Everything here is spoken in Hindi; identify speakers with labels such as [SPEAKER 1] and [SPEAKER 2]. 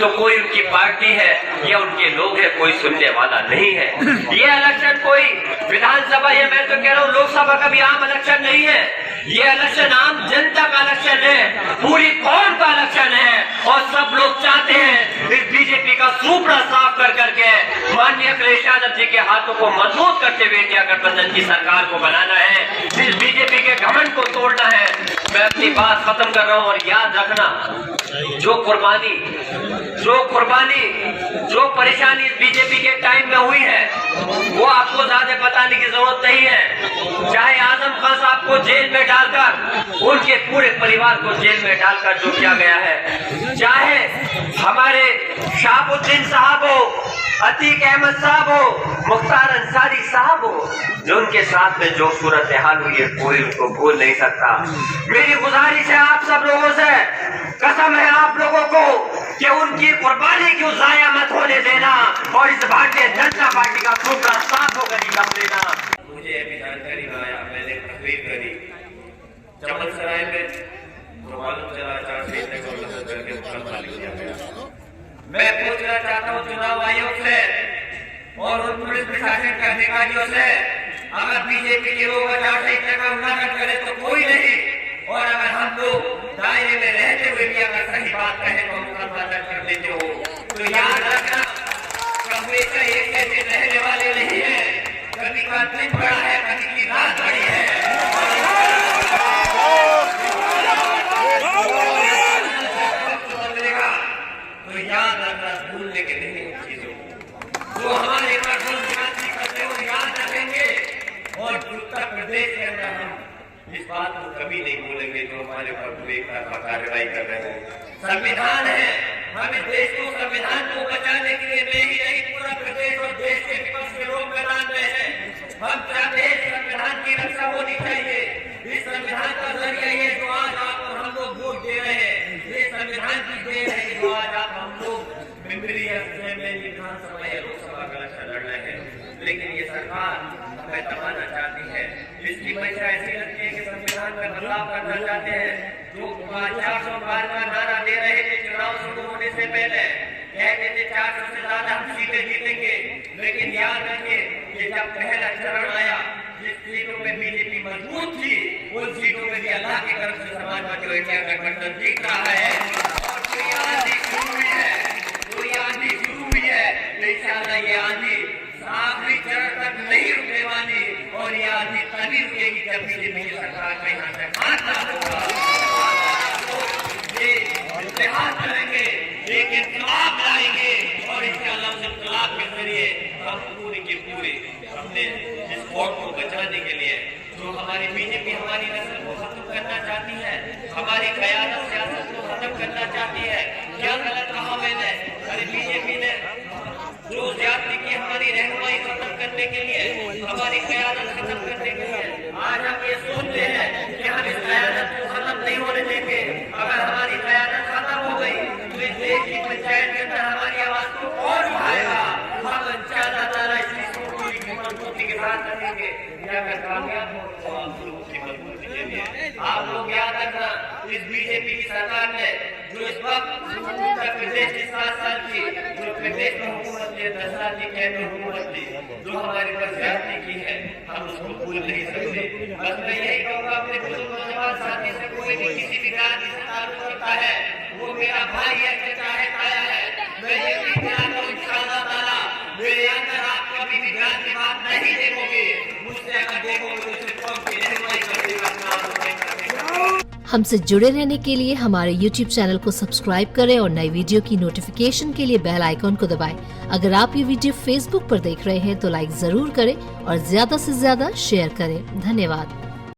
[SPEAKER 1] तो कोई उनकी पार्टी है या उनके लोग है, कोई सुनने वाला नहीं है। ये इलेक्शन कोई विधानसभा या मैं तो कह रहा हूँ लोकसभा का भी आम इलेक्शन नहीं है। ये इलेक्शन आम जनता का इलेक्शन है, पूरी कौम का इलेक्शन है। और सब लोग चाहते हैं इस बीजेपी का सुपड़ा साफ कर करके माननीय अखिलेश यादव जी के हाथों को मजबूत करते हुए इंडिया गठबंधन की सरकार को बनाना है, इस बीजेपी के घमंड को तोड़ना है। मैं अपनी बात खत्म कर रहा हूँ और याद रखना, जो कुर्बानी, जो परेशानी इस बीजेपी के टाइम में हुई है वो आपको ज्यादा बताने की जरूरत नहीं है। चाहे आजम खान साहब को जेल में डालकर, उनके पूरे परिवार को जेल में डालकर जो किया गया है, चाहे हमारे शाहबुद्दीन साहब हो, अतीक अहमद साहब हो, मुख्तार अंसारी साहब हो, जो उनके साथ में जो सूरत हाल हुई है कोई उनको भूल नहीं सकता। मेरी गुजारिश है आप सब लोगों से, कसम है आप लोगों को कि उनकी कुर्बानी क्यों जाया मत होने देना और इस भारतीय जनता पार्टी का सूपड़ा साफ होकर ही कम लेना। मुझे अभी जानकारी आया, मैंने तस्वीर करी चमन सराय में, तो मालूम चला 4 से करके दिया गया। मैं पूछना चाहता हूँ चुनाव आयोग से और उन पुलिस प्रशासन के अधिकारियों से, अगर बीजेपी के लोग आचारसंहिता का उल्लंघन करे तो कोई नहीं, और अगर हम लोग दायरे में रहते हुए भी अगर सही बात कहें तो उनका मदद कर देते हो तो याद रखना, हमेशा एक जैसे रहने वाले नहीं है। कभी का दिन बड़ा है, कभी की रात बड़ी है। तो याद रखना, भूलने के नहीं उन चीजों को जो हमारे करते हो याद रखेंगे। और उत्तर प्रदेश के अंदर हम इस बात को कभी नहीं भूलेंगे जो हमारे ऊपर एक तरफा कार्रवाई कर रहे हैं। संविधान है, हमें देश को, संविधान को बचाने के लिए मैं ही नहीं, पूरा प्रदेश और देश के विपक्ष के लोग मैदान में हैं। हम चाहते हैं संविधान की रक्षा होनी चाहिए। इस संविधान का जरिया ये जो आज आप और हम लोग वोट दे रहे हैं, ये संविधान की देन है जो आज आप हम लोग पिंपरी विधानसभा या लोकसभा का इलेक्शन लड़ रहे हैं। लेकिन ये सरकार हमें दबाना चाहती है, इसकी मंशा ऐसी लगती है कि संविधान में बदलाव करना चाहते हैं। जो 400 पार का नारा दे रहे थे चुनाव शुरू होने से पहले, कहते थे 400 से ज्यादा हम सीटें जीतेंगे, लेकिन याद रखिए कि जब पहला चरण आया, जिस सीटों में बीजेपी मजबूत थी उन सीटों में भी अल्लाह की तरफ से समाजवादी और इंडिया गठबंधन जीत रहा है। और कोई आंधी शुरू हुई है, इंशाअल्लाह ये आंधी आखिरी चरण तक नहीं रुकने वाली, और ये आंधी तभी रुकेगी जब बीजेपी की सरकार का यहाँ से हाथ होगा। ये इत्तेहाद करेंगे, एक इनकलाब लाएंगे, और इसके अलावा इनकलाब के जरिए हम पूरे के पूरे हमने इस वोट को बचाने के लिए जो हमारी बीजेपी हमारी नस्ल को खत्म करना चाहती है, हमारी क़यादत सियासत को खत्म करना चाहती है। क्या गलत कहा मैंने? अरे बीजेपी ने जो ज्यादती की हमारी रहनुमाई खत्म करने के लिए, हमारी क़यादत खत्म करने के लिए, आज हम ये सोचते हैं कि हम इस क़यादत को खत्म नहीं होने देंगे। अगर हमारी क़यादत खत्म हो गई तो इस देश की पंचायत के अंदर हमारी आवाज को कौन उठाएगा? हम इंशाअल्लाह ताला इसकी पूरी मजबूती के साथ करेंगे। अगर कामयाब हो तो आप लोगों की मजबूती के लिए आप लोग याद रखना, इस बीजेपी की सरकार ने जो इस वक्त उत्तर प्रदेश की 7 साल की जो प्रदेश में हुकूमत ने 10 साल की केंद्र हुकूमत थी, जो हमारे पर ज्यादती की है, हम उसको भूल नहीं सकते। बस मैं यही कहूँगा अपने बुजुर्ग नौजवान साथी से, कोई भी किसी भी जाति से ताल्लुक रखता है वो मेरा भाई है, चाचा है, ताया है। मैं ये भी कहता हूँ इंशाअल्लाह ताला मेरे अंदर आप कभी भी जात की बात नहीं देखोगे, मुझसे अगर देखोगे तो सिर्फ कौम की रहनुमाई करेगा।
[SPEAKER 2] हमसे जुड़े रहने के लिए हमारे YouTube चैनल को सब्सक्राइब करें और नई वीडियो की नोटिफिकेशन के लिए बेल आइकॉन को दबाएं। अगर आप ये वीडियो Facebook पर देख रहे हैं तो लाइक जरूर करें और ज्यादा से ज्यादा शेयर करें। धन्यवाद।